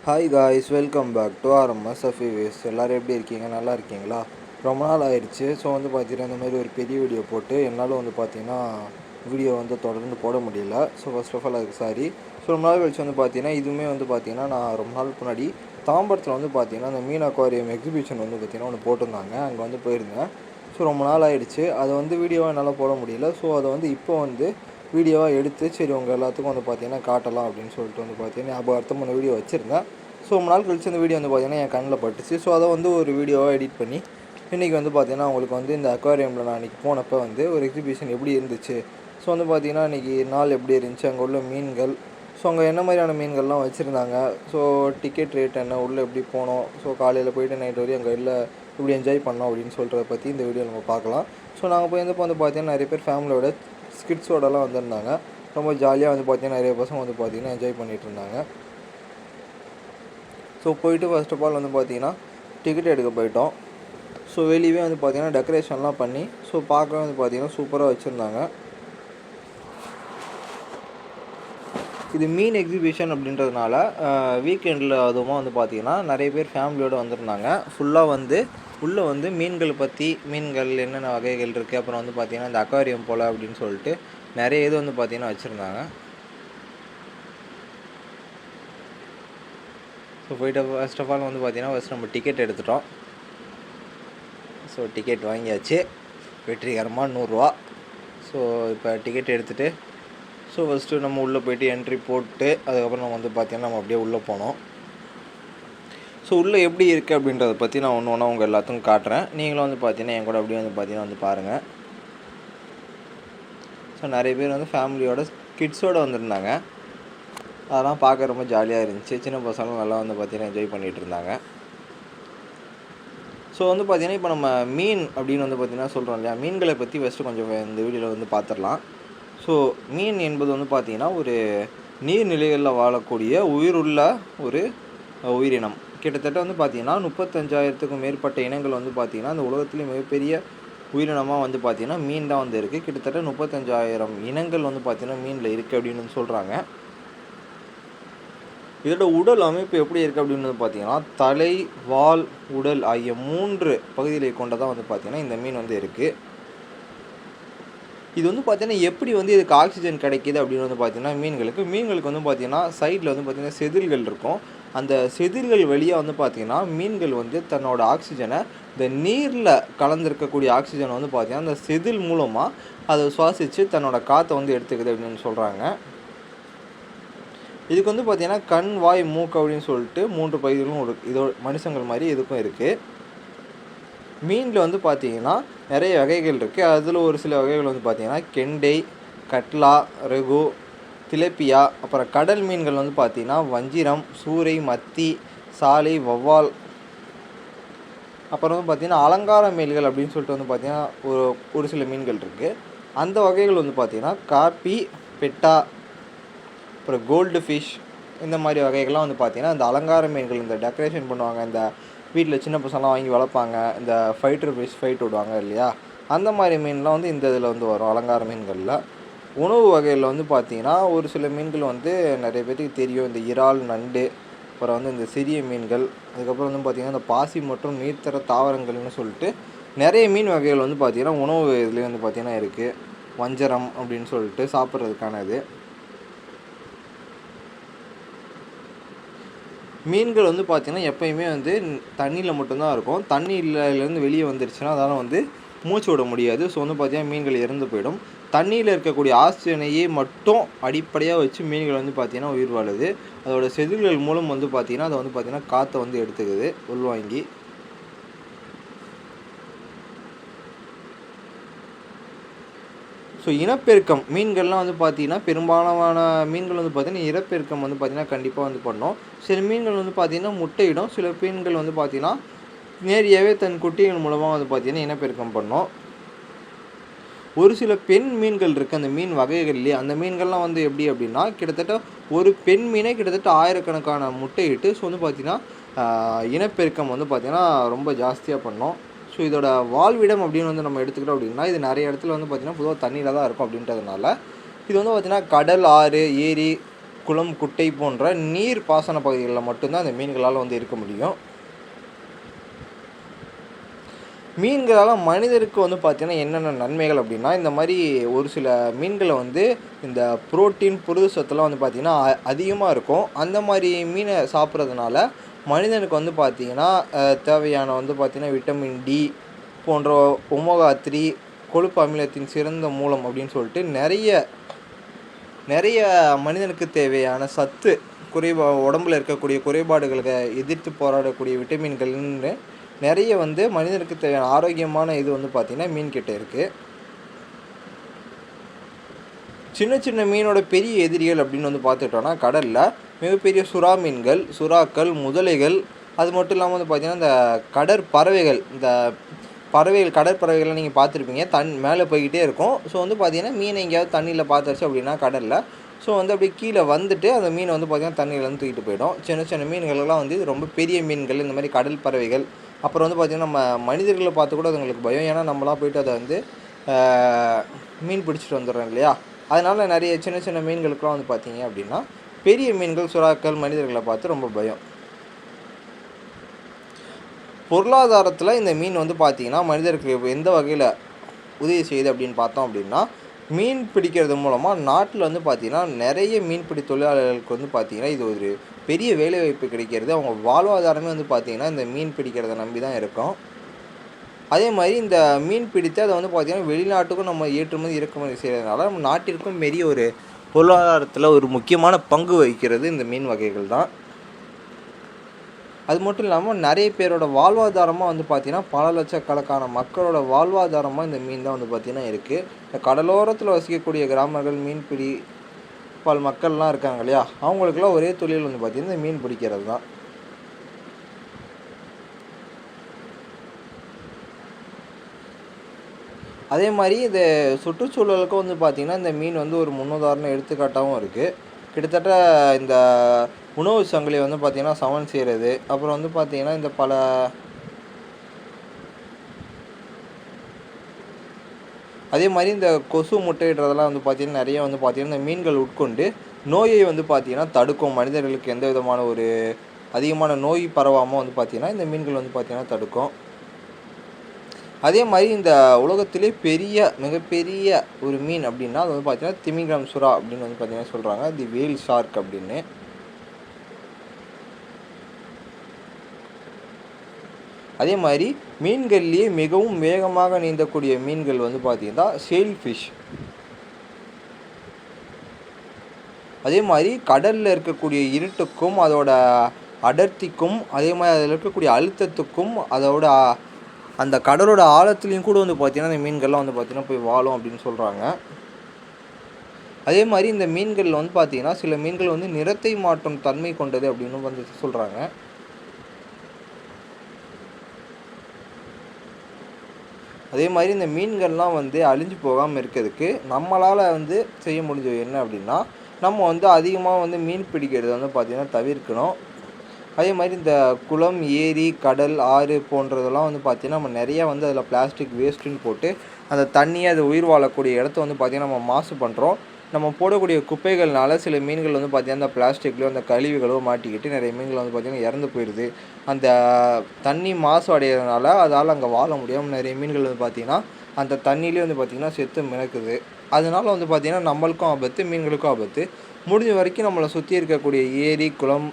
Hi guys, welcome back to RMS Afeeways. எல்லோரும் எப்படி இருக்கீங்க? நல்லா இருக்கீங்களா? ரொம்ப நாள் ஆயிடுச்சு. ஸோ பார்த்தீங்கன்னா இந்த மாதிரி ஒரு பெரிய வீடியோ போட்டு என்னால் பார்த்தீங்கன்னா வீடியோ தொடர்ந்து போட முடியல. ஸோ ஃபர்ஸ்ட் ஆஃப் ஆல் அதுக்கு சாரி. ஸோ ரொம்ப நாள் கழிச்சு பார்த்தீங்கன்னா இதுவுமே பார்த்தீங்கன்னா நான் ரொம்ப நாள் முன்னாடி தாம்பரத்தில் பார்த்தீங்கன்னா அந்த மீன் அக்வாரியம் எக்ஸிபிஷன் பார்த்தீங்கன்னா ஒன்று போட்டிருந்தாங்க. அங்கே போயிருந்தேன். ஸோ ரொம்ப நாள் ஆயிடுச்சு. அதை வீடியோவாக என்னால் போட முடியல. ஸோ அதை இப்போ வீடியோவாக எடுத்து சரி உங்கள் எல்லாத்துக்கும் பார்த்தீங்கன்னா காட்டலாம் அப்படின்னு சொல்லிட்டு பார்த்தீங்கன்னா ஞாபகார்த்தம் வீடியோ வச்சுருந்தேன். ஸோ ரொம்ப நாள் கழிச்சு அந்த வீடியோ பார்த்தீங்கன்னா என் கண்ணில் பட்டுச்சு. ஸோ அதை ஒரு வீடியோவாக எடிட் பண்ணி இன்றைக்கி பார்த்தீங்கன்னா உங்களுக்கு இந்த அக்வாரியமில் நான் இன்றைக்கி போனப்போ ஒரு எக்ஸிபிஷன் எப்படி இருந்துச்சு, ஸோ பார்த்தீங்கன்னா இன்றைக்கி நாள் எப்படி இருந்துச்சு, அங்கே உள்ள மீன்கள், ஸோ அங்கே என்ன மாதிரியான மீன்கள்லாம் வச்சுருந்தாங்க, ஸோ டிக்கெட் ரேட் என்ன, உள்ளே எப்படி போனோம், ஸோ காலையில் போய்ட்டு நைட் வரையும் அங்கே இல்லை இப்படி என்ஜாய் பண்ணோம் அப்படின்னு சொல்கிறத பற்றி இந்த வீடியோ நம்ம பார்க்கலாம். ஸோ நாங்கள் போயிருந்தப்போ பார்த்தீங்கன்னா நிறைய பேர் ஃபேமிலியோட ஸ்கிட்ஸோடலாம் வந்திருந்தாங்க. ரொம்ப ஜாலியாக பார்த்தீங்கன்னா நிறைய பசங்க பார்த்தீங்கன்னா என்ஜாய் பண்ணிகிட்டு இருந்தாங்க. ஸோ போயிட்டு ஃபர்ஸ்ட் ஆஃப் ஆல் பார்த்தீங்கன்னா டிக்கெட் எடுக்க போயிட்டோம். ஸோ வெளியவே பார்த்தீங்கன்னா டெக்கரேஷன்லாம் பண்ணி ஸோ பார்க்கவே பார்த்தீங்கன்னா சூப்பராக வச்சுருந்தாங்க. இது மீன் எக்ஸிபிஷன் அப்படின்றதுனால வீக்கெண்டில் அதுவும் பார்த்தீங்கன்னா நிறைய பேர் ஃபேமிலியோடு வந்திருந்தாங்க. ஃபுல்லாக உள்ளே மீன்களை பற்றி, மீன்கள் என்னென்ன வகைகள் இருக்குது, அப்புறம் பார்த்தீங்கன்னா இந்த அக்வாரியம் போல் அப்படின்னு சொல்லிட்டு நிறைய இது பார்த்தீங்கன்னா வச்சுருந்தாங்க. ஸோ போய்ட்டு ஃபர்ஸ்ட் ஆஃப் ஆல் பார்த்தீங்கன்னா ஃபஸ்ட் நம்ம டிக்கெட் எடுத்துட்டோம். ஸோ டிக்கெட் வாங்கியாச்சு வெற்றிகரமாக 100 ரூபா. ஸோ இப்போ டிக்கெட் எடுத்துகிட்டு ஸோ ஃபஸ்ட்டு நம்ம உள்ளே போய்ட்டு என்ட்ரி போட்டு அதுக்கப்புறம் நம்ம பார்த்தீங்கன்னா நம்ம அப்படியே உள்ளே போனோம். ஸோ உள்ளே எப்படி இருக்குது அப்படின்றத பற்றி நான் ஒன்று ஒன்றா உங்கள் எல்லாத்துக்கும் காட்டுறேன். நீங்களும் பார்த்தீங்கன்னா என் கூட அப்படியே பார்த்தீங்கன்னா பாருங்கள். ஸோ நிறைய பேர் ஃபேமிலியோட கிட்ஸோடு வந்திருந்தாங்க. அதெல்லாம் பார்க்க ரொம்ப ஜாலியாக இருந்துச்சு. சின்ன பசங்களும் நல்லா பார்த்தீங்கன்னா என்ஜாய் பண்ணிகிட்டு இருந்தாங்க. ஸோ பார்த்தீங்கன்னா இப்போ நம்ம மீன் அப்படின்னு பார்த்தீங்கன்னா சொல்கிறோம் இல்லையா, மீன்களை பற்றி ஃபஸ்ட்டு கொஞ்சம் இந்த வீடியோவில் பார்த்துடலாம். ஸோ மீன் என்பது பார்த்தீங்கன்னா ஒரு நீர்நிலைகளில் வாழக்கூடிய உயிருள்ள ஒரு உயிரினம். கிட்டத்தட்ட பார்த்தீங்கன்னா 35,000க்கும் மேற்பட்ட இனங்கள் பார்த்தீங்கன்னா அந்த உலகத்துலேயே மிகப்பெரிய உயிரினமாக பார்த்தீங்கன்னா மீன் தான் இருக்குது. கிட்டத்தட்ட 35,000 இனங்கள் பார்த்தீங்கன்னா மீனில் இருக்குது அப்படின்னு சொல்கிறாங்க. இதோட உடல் அமைப்பு எப்படி இருக்குது அப்படின்னு பார்த்தீங்கன்னா தலை, வால், உடல் ஆகிய 3 பகுதிகளை கொண்டதாக பார்த்தீங்கன்னா இந்த மீன் இருக்குது. இது பார்த்தீங்கன்னா எப்படி இதுக்கு ஆக்சிஜன் கிடைக்கிது அப்படின்னு பார்த்தீங்கன்னா மீன்களுக்கு பார்த்தீங்கன்னா சைடில் பார்த்தீங்கன்னா செதில்கள் இருக்கும். அந்த செதில்கள் வழியாக பார்த்தீங்கன்னா மீன்கள் தன்னோட ஆக்சிஜனை இந்த நீரில் கலந்துருக்கக்கூடிய ஆக்சிஜனை பார்த்தீங்கன்னா அந்த செதில் மூலமாக அதை சுவாசித்து தன்னோட காற்றை எடுத்துக்குது அப்படின்னு சொல்கிறாங்க. இதுக்கு பார்த்தீங்கன்னா கண், வாய், மூக்கு அப்படின்னு சொல்லிட்டு 3 பகுதிகளும் இருக்குது. இதோ மனுஷங்கள் மாதிரி இதுக்கும் இருக்குது. மீனில் பார்த்தீங்கன்னா நிறைய வகைகள் இருக்குது. அதில் ஒரு சில வகைகள் பார்த்தீங்கன்னா கெண்டை, கட்லா, ரெகு, திலேப்பியா, அப்புறம் கடல் மீன்கள் பார்த்தீங்கன்னா வஞ்சிரம், சூரை, மத்தி, சாலை, வவ்வால், அப்புறம் பார்த்தீங்கன்னா அலங்கார மீன்கள் அப்படின்னு சொல்லிட்டு பார்த்தீங்கன்னா ஒரு சில மீன்கள் இருக்குது. அந்த வகைகள் பார்த்தீங்கன்னா காப்பி, பெட்டா, அப்புறம் கோல்டு ஃபிஷ், இந்த மாதிரி வகைகள்லாம் பார்த்தீங்கன்னா இந்த அலங்கார மீன்கள், இந்த டெக்கரேஷன் பண்ணுவாங்க, இந்த வீட்டில் சின்ன பசங்களாம் வாங்கி வளர்ப்பாங்க, இந்த ஃபைட்டர் ஃபிஷ் ஃபைட் விடுவாங்க இல்லையா, அந்த மாதிரி மீன்லாம் இந்த இதில் வரும் அலங்கார மீன்களில். உணவு வகையில் பார்த்தீங்கன்னா ஒரு சில மீன்கள் நிறைய பேருக்கு தெரியும். இந்த இறால், நண்டு, அப்புறம் இந்த சிறிய மீன்கள், அதுக்கப்புறம் பார்த்தீங்கன்னா இந்த பாசி மற்றும் நீர்த்தர தாவரங்கள்னு சொல்லிட்டு நிறைய மீன் வகைகள் பார்த்தீங்கன்னா உணவு இதுலேயே பார்த்தீங்கன்னா இருக்குது. வஞ்சரம் அப்படின்னு சொல்லிட்டு சாப்பிட்றதுக்கான இது. மீன்கள் பார்த்தீங்கன்னா எப்போயுமே தண்ணியில் மட்டும்தான் இருக்கும். தண்ணியிலேருந்து வெளியே வந்துருச்சுன்னா அதால் மூச்சு விட முடியாது. ஸோ பார்த்தீங்கன்னா மீன்கள் இறந்து போயிடும். தண்ணியில் இருக்கக்கூடிய ஆக்சிஜனையே மட்டும் அடிப்படையாக வச்சு மீன்கள் பார்த்தீங்கன்னா உயிர் வாழுது. அதோட செதில்கள் மூலம் பார்த்தீங்கன்னா அதை பார்த்தீங்கன்னா காற்றை எடுத்துக்குது உள்வாங்கி. ஸோ இனப்பெருக்கம் மீன்கள்லாம் பார்த்தீங்கன்னா பெரும்பாலான மீன்கள் பார்த்தீங்கன்னா இனப்பெருக்கம் பார்த்தீங்கன்னா கண்டிப்பாக பண்ணோம். சில மீன்கள் பார்த்தீங்கன்னா முட்டையிடும். சில மீன்கள் பார்த்தீங்கன்னா நேரடியாகவே தன் குட்டிகள் மூலமாக பார்த்தீங்கன்னா இனப்பெருக்கம் பண்ணோம். ஒரு சில பெண் மீன்கள் இருக்குது அந்த மீன் வகைகள்லேயே. அந்த மீன்கள்லாம் எப்படி அப்படின்னா கிட்டத்தட்ட ஒரு பெண் மீனே கிட்டத்தட்ட 1000கணக்கான முட்டையிட்டு ஸோ பார்த்தீங்கன்னா இனப்பெருக்கம் பார்த்தீங்கன்னா ரொம்ப ஜாஸ்தியாக பண்ணோம். ஸோ இதோட வாழ்விடம் அப்படின்னு நம்ம எடுத்துக்கிட்டோம் அப்படின்னா இது நிறைய இடத்துல பார்த்தீங்கன்னா பொதுவாக தண்ணியில் தான் இருக்கும். அப்படின்றதுனால இது பார்த்தீங்கன்னா கடல், ஆறு, ஏரி, குளம், குட்டை போன்ற நீர் பாசன பகுதிகளில் மட்டும்தான் அந்த மீன்களால் வந்து இருக்க முடியும். மீன்களால் மனிதருக்கு வந்து பார்த்திங்கன்னா என்னென்ன நன்மைகள் அப்படின்னா, இந்த மாதிரி ஒரு சில மீன்களை வந்து இந்த புரோட்டீன், புரதச்சத்துலாம் வந்து பார்த்திங்கன்னா அதிகமாக இருக்கும். அந்த மாதிரி மீனை சாப்பிட்றதுனால மனிதனுக்கு வந்து பார்த்திங்கன்னா தேவையான வந்து பார்த்திங்கன்னா விட்டமின் டி போன்ற ஒமேகா 3 கொழுப்பு அமிலத்தின் சிறந்த மூலம் அப்படின்னு சொல்லிட்டு நிறைய மனிதனுக்கு தேவையான சத்து உடம்புல இருக்கக்கூடிய குறைபாடுகளை எதிர்த்து போராடக்கூடிய விட்டமின்கள்னு நிறைய வந்து மனிதனுக்கு தேவையான ஆரோக்கியமான இது வந்து பார்த்திங்கன்னா மீன்கிட்ட இருக்குது. சின்ன சின்ன மீனோட பெரிய எதிரிகள் அப்படின்னு வந்து பார்த்துட்டோன்னா கடலில் மிகப்பெரிய சுறா மீன்கள், சுறாக்கள், முதலைகள், அது மட்டும் இல்லாமல் வந்து பார்த்திங்கன்னா இந்த கடற்பறவைகள், கடற்பறவைகள்லாம் நீங்கள் பார்த்துருப்பீங்க, மேலே போய்கிட்டே இருக்கும். ஸோ வந்து பார்த்திங்கன்னா மீனை எங்கேயாவது தண்ணியில் பார்த்துருச்சு அப்படின்னா கடலில், ஸோ வந்து அப்படியே கீழே வந்துட்டு அந்த மீனை வந்து பார்த்திங்கன்னா தண்ணியிலேருந்து தூக்கிட்டு போயிடும். சின்ன சின்ன மீன்களெல்லாம் வந்து இது ரொம்ப பெரிய மீன்கள், இந்த மாதிரி கடல் பறவைகள். அப்புறம் வந்து பார்த்திங்கன்னா நம்ம மனிதர்களை பார்த்து கூட அதுங்களுக்கு பயம், ஏன்னா நம்மளாம் போய்ட்டு அதை வந்து மீன் பிடிச்சிட்டு வந்துடுறோம் இல்லையா, அதனால் நிறைய சின்ன சின்ன மீன்களுக்கெலாம் வந்து பார்த்திங்க அப்படின்னா பெரிய மீன்கள், சுறாக்கள், மனிதர்களை பார்த்து ரொம்ப பயம். பொருளாதாரத்தில் இந்த மீன் வந்து பார்த்திங்கன்னா மனிதர்களுக்கு எந்த வகையில் உதவி செய்யுது அப்படின்னு பார்த்தோம் அப்படின்னா, மீன் பிடிக்கிறது மூலமாக நாட்டில் வந்து பார்த்திங்கன்னா நிறைய மீன்பிடி தொழிலாளர்களுக்கு வந்து பார்த்திங்கன்னா இது ஒரு பெரிய வேலைவாய்ப்பு கிடைக்கிறது. அவங்க வாழ்வாதாரமே வந்து பார்த்திங்கன்னா இந்த மீன் பிடிக்கிறத நம்பி தான் இருக்கும். அதே மாதிரி இந்த மீன் பிடித்து அதை வந்து பார்த்திங்கன்னா வெளிநாட்டுக்கும் நம்ம ஏற்றுமதி இறக்குமதி செய்கிறதுனால நம்ம நாட்டிற்கும் பெரிய ஒரு பொருளாதாரத்தில் ஒரு முக்கியமான பங்கு வகிக்கிறது இந்த மீன் வகைகள் தான். அது மட்டும் இல்லாமல் நிறைய பேரோட வாழ்வாதாரமாக வந்து பார்த்திங்கன்னா பல லட்சக்கணக்கான மக்களோட வாழ்வாதாரமாக இந்த மீன் தான் வந்து பார்த்திங்கன்னா இருக்குது. இந்த கடலோரத்தில் வசிக்கக்கூடிய கிராமங்கள், மீன்பிடி பல மக்கள்லாம் இருக்காங்க இல்லையா, அவங்களுக்குலாம் ஒரே தொழில் வந்து பார்த்திங்கன்னா இந்த மீன் பிடிக்கிறது தான். அதே மாதிரி இந்த சுற்றுச்சூழலுக்கும் வந்து பார்த்திங்கன்னா இந்த மீன் வந்து ஒரு முன்னுதாரண எடுத்துக்காட்டாகவும் இருக்குது. கிட்டத்தட்ட இந்த உணவு சங்கிலி வந்து பார்த்திங்கன்னா சமன் செய்கிறது, அப்புறம் வந்து பார்த்திங்கன்னா இந்த அதே மாதிரி இந்த கொசு முட்டையிடுறதெல்லாம் வந்து பார்த்திங்கன்னா நிறைய வந்து பார்த்திங்கன்னா இந்த மீன்கள் உட்கொண்டு நோயை வந்து பார்த்திங்கன்னா தடுக்கும். மனிதர்களுக்கு எந்த விதமான ஒரு அதிகமான நோய் பரவாமல் வந்து பார்த்திங்கன்னா இந்த மீன்கள் வந்து பார்த்திங்கன்னா தடுக்கும். அதே மாதிரி இந்த உலகத்திலே மிகப்பெரிய ஒரு மீன் அப்படின்னா அது வந்து பார்த்திங்கன்னா திமிங்கலம் சுறா அப்படின்னு வந்து பார்த்திங்கன்னா சொல்கிறாங்க, தி வேல் ஷார்க் அப்படின்னு. அதே மாதிரி மீன்கள்லேயே மிகவும் வேகமாக நீந்தக்கூடிய மீன்கள் வந்து பார்த்திங்கன்னா சேல் ஃபிஷ். அதே மாதிரி கடலில் இருக்கக்கூடிய இருட்டுக்கும் அதோட அடர்த்திக்கும், அதே மாதிரி அதில் இருக்கக்கூடிய அழுத்தத்துக்கும், அதோட அந்த கடலோட ஆழத்துலேயும் கூட வந்து பார்த்திங்கன்னா இந்த மீன்கள்லாம் வந்து பார்த்திங்கன்னா போய் வாழும் அப்படின்னு சொல்கிறாங்க. அதே மாதிரி இந்த மீன்களில் வந்து பார்த்திங்கன்னா சில மீன்கள் வந்து நிறத்தை மாற்றும் தன்மை கொண்டது அப்படின்னு வந்து சொல்கிறாங்க. அதே மாதிரி இந்த மீன்கள்லாம் வந்து அழிஞ்சு போகாமல் இருக்கிறதுக்கு நம்மளால் வந்து செய்ய முடிஞ்சது என்ன அப்படின்னா, நம்ம வந்து அதிகமாக வந்து மீன் பிடிக்கிறது வந்து பார்த்திங்கன்னா தவிர்க்கணும். அதே மாதிரி இந்த குளம், ஏரி, கடல், ஆறு போன்றதெல்லாம் வந்து பார்த்திங்கன்னா நம்ம நிறையா வந்து அதில் பிளாஸ்டிக் வேஸ்ட்டுன்னு போட்டு அந்த தண்ணியை அது உயிர் வாழக்கூடிய இடத்த வந்து பார்த்திங்கன்னா நம்ம மாசு பண்ணுறோம். நம்ம போடக்கூடிய குப்பைகள்னால சில மீன்கள் வந்து பார்த்திங்கன்னா அந்த பிளாஸ்டிக்லையோ அந்த கழிவுகளோ மாட்டிக்கிட்டு நிறைய மீன்கள் வந்து பார்த்திங்கன்னா இறந்து போயிடுது. அந்த தண்ணி மாசு அடைகிறதுனால அதால் அங்கே வாழ முடியாமல் நிறைய மீன்கள் வந்து பார்த்திங்கன்னா அந்த தண்ணியிலே வந்து பார்த்திங்கன்னா செத்து மிதக்குது. அதனால வந்து பார்த்திங்கன்னா நம்மளுக்கும் ஆபத்து, மீன்களுக்கும் ஆபத்து. முடிஞ்ச வரைக்கும் நம்மளை சுற்றி இருக்கக்கூடிய ஏரி, குளம்,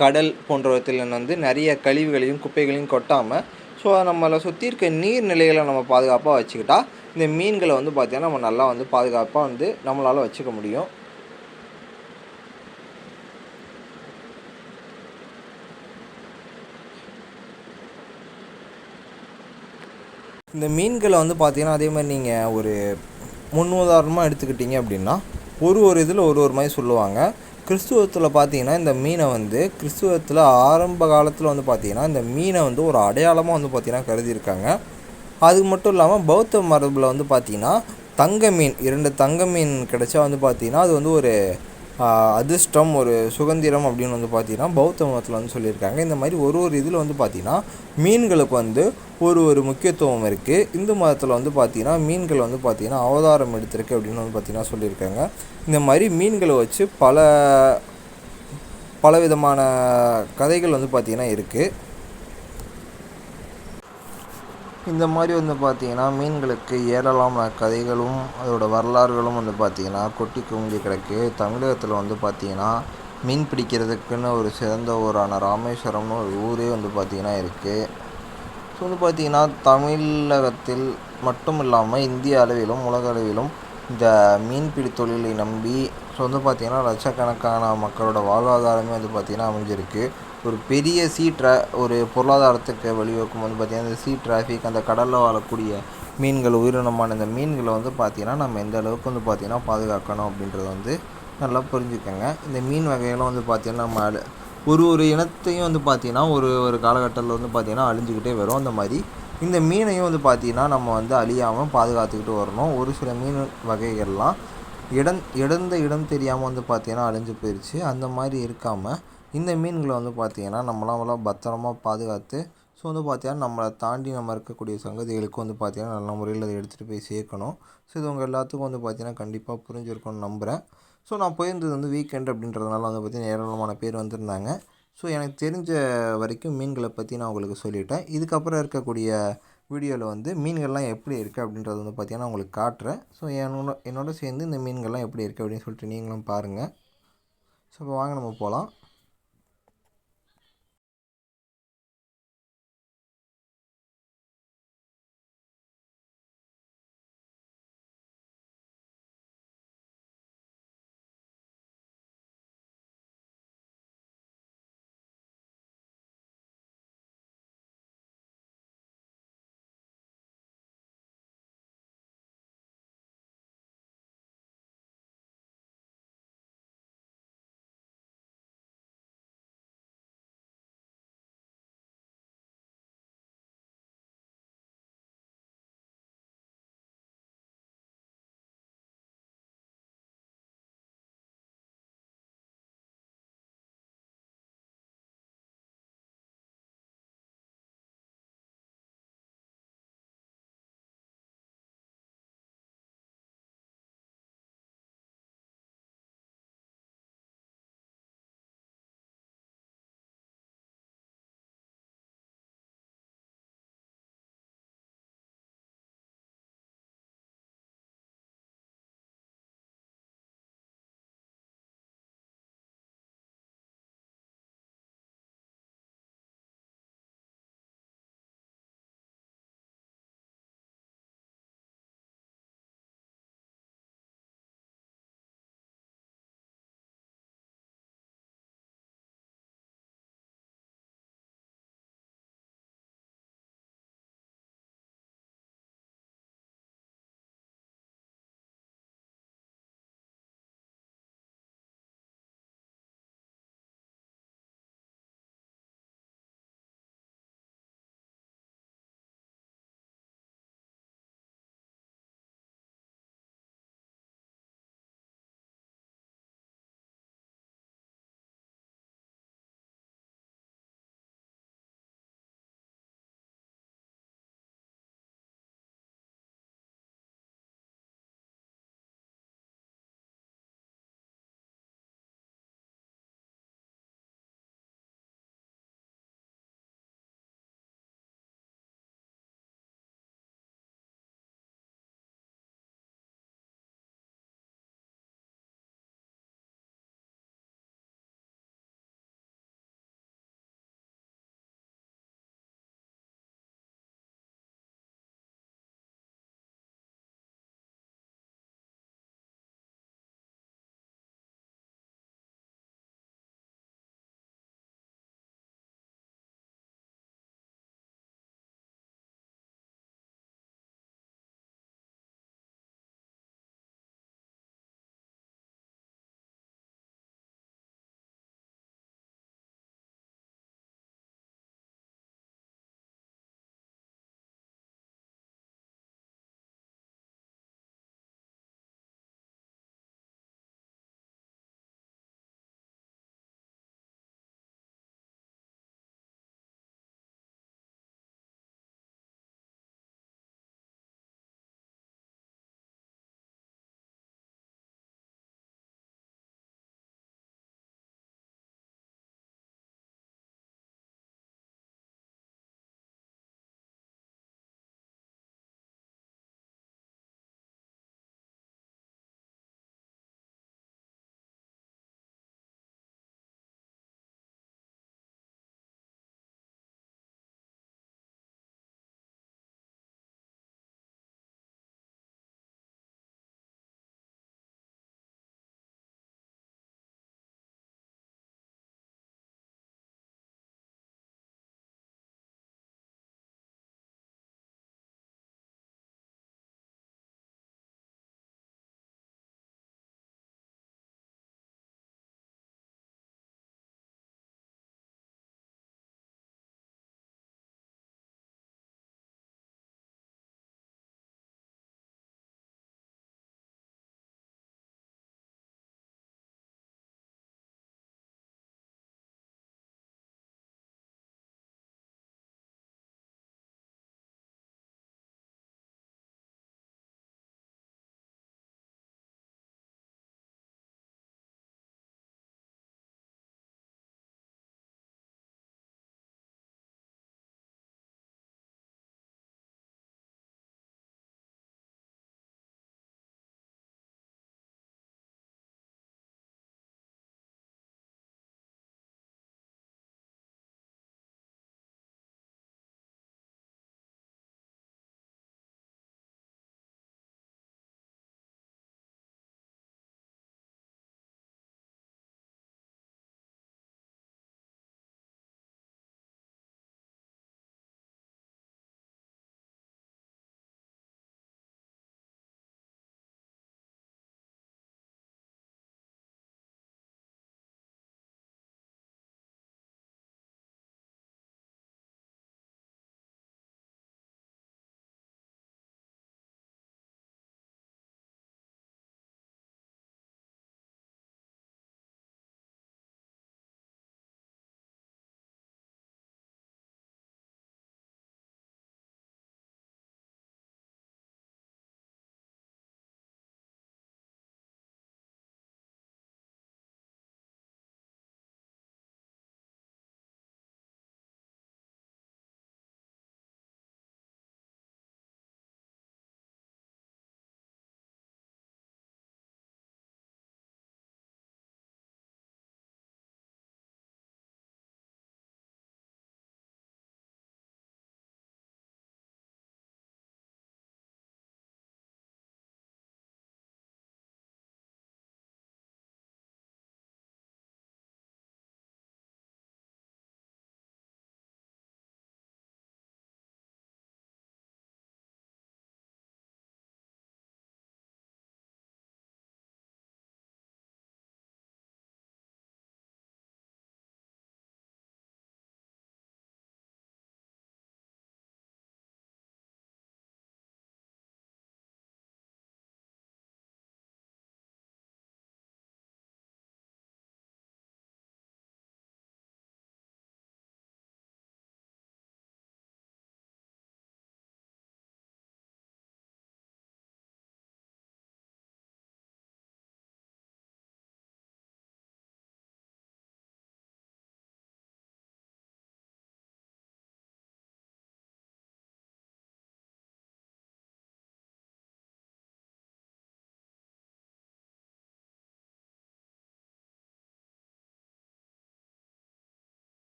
கடல் போன்றவற்றில் வந்து நிறைய கழிவுகளையும் குப்பைகளையும் கொட்டாமல், ஸோ நம்மளை சுற்றி இருக்க நீர்நிலைகளை நம்ம பாதுகாப்பாக வச்சுக்கிட்டா இந்த மீன்களை வந்து பார்த்திங்கன்னா நம்ம நல்லா வந்து பாதுகாப்பாக வந்து நம்மளால் வச்சுக்க முடியும். இந்த மீன்களை வந்து பார்த்திங்கன்னா அதே மாதிரி நீங்கள் ஒரு முன்னுதாரணமாக எடுத்துக்கிட்டிங்க அப்படின்னா ஒரு இதில் ஒரு மாதிரி சொல்லுவாங்க. கிறிஸ்துவத்தில் பார்த்திங்கன்னா இந்த மீனை வந்து கிறிஸ்துவத்தில் ஆரம்ப காலத்தில் வந்து பார்த்திங்கன்னா இந்த மீனை வந்து ஒரு அடையாளமாக வந்து பார்த்திங்கன்னா கருதியிருக்காங்க. அது மட்டும் இல்லாமல் பௌத்த மரபில் வந்து பார்த்திங்கன்னா தங்க மீன் 2 தங்க மீன் கிடச்சா வந்து பார்த்திங்கன்னா அது வந்து ஒரு அதிர்ஷ்டம், ஒரு சுதந்திரம் அப்படின்னு வந்து பார்த்திங்கன்னா பௌத்த மதத்தில் வந்து சொல்லியிருக்காங்க. இந்த மாதிரி ஒரு இதில் வந்து பார்த்திங்கன்னா மீன்களுக்கு வந்து ஒரு முக்கியத்துவம் இருக்குது. இந்து மதத்தில் வந்து பார்த்திங்கன்னா மீன்கள் வந்து பார்த்திங்கன்னா அவதாரம் எடுத்திருக்கு அப்படின்னு வந்து பார்த்திங்கன்னா சொல்லியிருக்காங்க. இந்த மாதிரி மீன்களை வச்சு பல விதமான கதைகள் வந்து பார்த்திங்கன்னா இருக்குது. இந்த மாதிரி வந்து பார்த்திங்கன்னா மீன்களுக்கு ஏராளமான கதைகளும் அதோட வரலாறுகளும் வந்து பார்த்திங்கன்னா கொட்டி குவிஞ்சு கிடக்கு. தமிழகத்தில் வந்து பார்த்திங்கன்னா மீன் பிடிக்கிறதுக்குன்னு ஒரு சிறந்த ஊரான ராமேஸ்வரம்னு ஒரு ஊரே வந்து பார்த்திங்கன்னா இருக்குது. ஸோ வந்து பார்த்திங்கன்னா தமிழகத்தில் மட்டும் இல்லாமல் இந்திய அளவிலும் உலக அளவிலும் இந்த மீன்பிடி தொழிலை நம்பி ஸோ வந்து பார்த்திங்கன்னா லட்சக்கணக்கான மக்களோட வாழ்வாதாரமே வந்து பார்த்திங்கன்னா அமைஞ்சிருக்கு. ஒரு பெரிய ஒரு பொருளாதாரத்துக்கு வழிவகுக்கும் வந்து பார்த்திங்கன்னா இந்த டிராஃபிக், அந்த கடலில் வாழக்கூடிய மீன்கள், உயிரினமான இந்த மீன்களை வந்து பார்த்திங்கன்னா நம்ம எந்த அளவுக்கு வந்து பார்த்திங்கன்னா பாதுகாக்கணும் அப்படின்றத வந்து நல்லா புரிஞ்சுக்கோங்க. இந்த மீன் வகைகளும் வந்து பார்த்திங்கன்னா நம்ம ஒரு இனத்தையும் வந்து பார்த்திங்கன்னா ஒரு காலகட்டத்தில் வந்து பார்த்திங்கன்னா அழிஞ்சிக்கிட்டே வரும். அந்த மாதிரி இந்த மீனையும் வந்து பார்த்திங்கன்னா நம்ம வந்து அழியாமல் பாதுகாத்துக்கிட்டு வரணும். ஒரு சில மீன் வகைகள்லாம் இடம் தெரியாமல் வந்து பார்த்திங்கன்னா அழிஞ்சு போயிடுச்சு. அந்த மாதிரி இருக்காமல் இந்த மீன்களை வந்து பார்த்திங்கன்னா நம்மளாம் பத்திரமா பாதுகாத்து ஸோ வந்து பார்த்திங்கன்னா நம்மளை தாண்டி நம்ம இருக்கக்கூடிய சங்கதிகளுக்கு வந்து பார்த்திங்கன்னா நல்ல முறையில் அதை எடுத்துகிட்டு போய் சேர்க்கணும். ஸோ இது உங்கள் எல்லாத்துக்கும் வந்து பார்த்திங்கன்னா கண்டிப்பாக புரிஞ்சிருக்கும்னு நம்புகிறேன். ஸோ நான் போயிருந்தது வந்து வீக்கெண்ட் அப்படின்றதுனால வந்து பார்த்திங்கன்னா ஏராளமான பேர் வந்திருந்தாங்க. ஸோ எனக்கு தெரிஞ்ச வரைக்கும் மீன்களை பற்றி நான் உங்களுக்கு சொல்லிட்டேன். இதுக்கப்புறம் இருக்கக்கூடிய வீடியோவில் வந்து மீன்கள்லாம் எப்படி இருக்குது அப்படின்றது வந்து பார்த்திங்கன்னா உங்களுக்கு காட்டுறேன். ஸோ என்னோட சேர்ந்து இந்த மீன்கள்லாம் எப்படி இருக்குது அப்படின்னு சொல்லிட்டு நீங்களும் பாருங்கள். ஸோ இப்போ வாங்க நம்ம போகலாம்.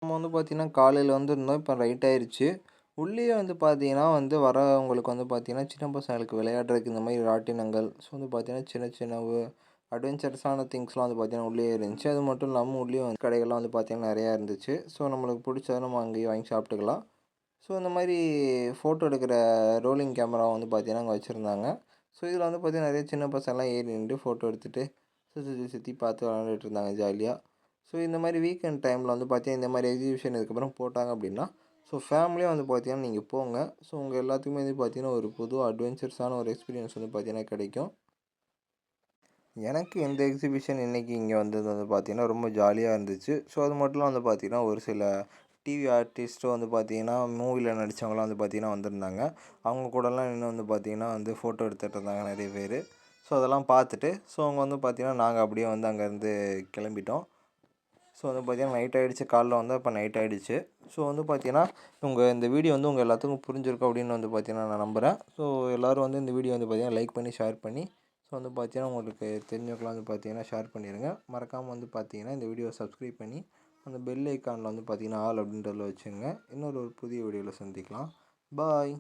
நம்ம வந்து பார்த்திங்கன்னா காலையில் வந்திருந்தோம். இப்போ ரைட் ஆயிருச்சு. உள்ளேயே வந்து பார்த்தீங்கன்னா வரவங்களுக்கு வந்து பார்த்தீங்கன்னா, சின்ன பசங்களுக்கு விளையாடுறதுக்கு இந்த மாரி ராட்டினங்கள், ஸோ வந்து பார்த்தீங்கன்னா, சின்ன சின்ன அட்வென்ச்சரஸான திங்ஸ்லாம் வந்து பார்த்தீங்கன்னா, உள்ளேயே இருந்துச்சு. அது மட்டும் இல்லாம உள்ளேயே வந்து கடைகள்லாம் வந்து பார்த்தீங்கன்னா, நெறையா இருந்துச்சு. ஸோ நம்மளுக்கு புடிச்சத நம்ம அங்கேயே வாங்கி சாப்பிட்டுக்கலாம். ஸோ இந்த மாரி ஃபோட்டோ எடுக்கிற ரோலிங் கேமரா வந்து பார்த்தீங்கன்னா, அங்க வச்சிருந்தாங்க. ஸோ இதில வந்து பார்த்தீங்கன்னா, நெறைய சின்ன பசங்கலாம் ஏறி நின்னுட்டு ஃபோட்டோ எடுத்துட்டு, சுத்தி சுத்தி பார்த்து விளையாண்டுட்டு இருந்தாங்க ஜாலியா. ஸோ இந்த மாரி வீக்கெண்ட் டைமில வந்து பார்த்தீங்கன்னா, இந்த மாரி எக்ஸிபிஷன் இதுக்கப்புறம் போட்டாங்க அப்படின்னா, ஸோ ஃபேமிலியா வந்து பார்த்தீங்கன்னா, நீங்க போங்க. ஸோ உங்க எல்லாத்துக்குமே வந்து பார்த்தீங்கன்னா, ஒரு புது அட்வென்ச்சர்ஸான ஒரு எக்ஸ்பீரியன்ஸ் வந்து பார்த்தீங்கன்னா கிடைக்கும். எனக்கு இந்த எக்ஸிபிஷன் இன்னைக்கு இங்கே வந்தது வந்து பார்த்தீங்கன்னா, ரொம்ப ஜாலியா இருந்துச்சு. ஸோ அது மட்டும் வந்து பார்த்தீங்கன்னா, ஒரு சில டிவி ஆர்டிஸ்ட்டும் வந்து பார்த்தீங்கன்னா, மூவில நடிச்சவங்கலாம் வந்து பார்த்தீங்கன்னா வந்திருந்தாங்க. அவங்க கூடலாம் நின்னு வந்து பார்த்தீங்கன்னா ஃபோட்டோ எடுத்துட்டு இருந்தாங்க நெறைய பேரு. ஸோ அதெல்லாம் பார்த்துட்டு, ஸோ அவங்க வந்து பார்த்தீங்கன்னா, நாங்க அப்படியே வந்து அங்கேருந்து கிளம்பிட்டோம். ஸோ வந்து பார்த்தீங்கன்னா நைட் ஆயிடுச்சு. காலைல வந்தா இப்போ நைட் ஆயிடுச்சு. ஸோ வந்து பார்த்தீங்கன்னா, இந்த வீடியோ வந்து உங்க எல்லாத்துக்கும் புரிஞ்சிருக்கும் அப்படின்னு வந்து பார்த்தீங்கன்னா நான் நம்புறேன். ஸோ எல்லாரும் வந்து இந்த வீடியோ வந்து பார்த்தீங்கன்னா லைக் பண்ணி, ஷேர் பண்ணி, ஸோ வந்து பார்த்தீங்கன்னா உங்களுக்கு தெரிஞ்சவங்களுக்குலாம் வந்து பார்த்தீங்கன்னா ஷேர் பண்ணிருங்க. மறக்காம வந்து பார்த்தீங்கன்னா இந்த வீடியோவை சப்ஸ்கிரைப் பண்ணி, அந்த பெல் ஐகான்ல வந்து பார்த்தீங்கன்னா ஆல் அப்படின்றதுல வச்சுக்கங்க. இன்னொரு ஒரு புதிய வீடியோவில் சந்திக்கலாம். பாய்.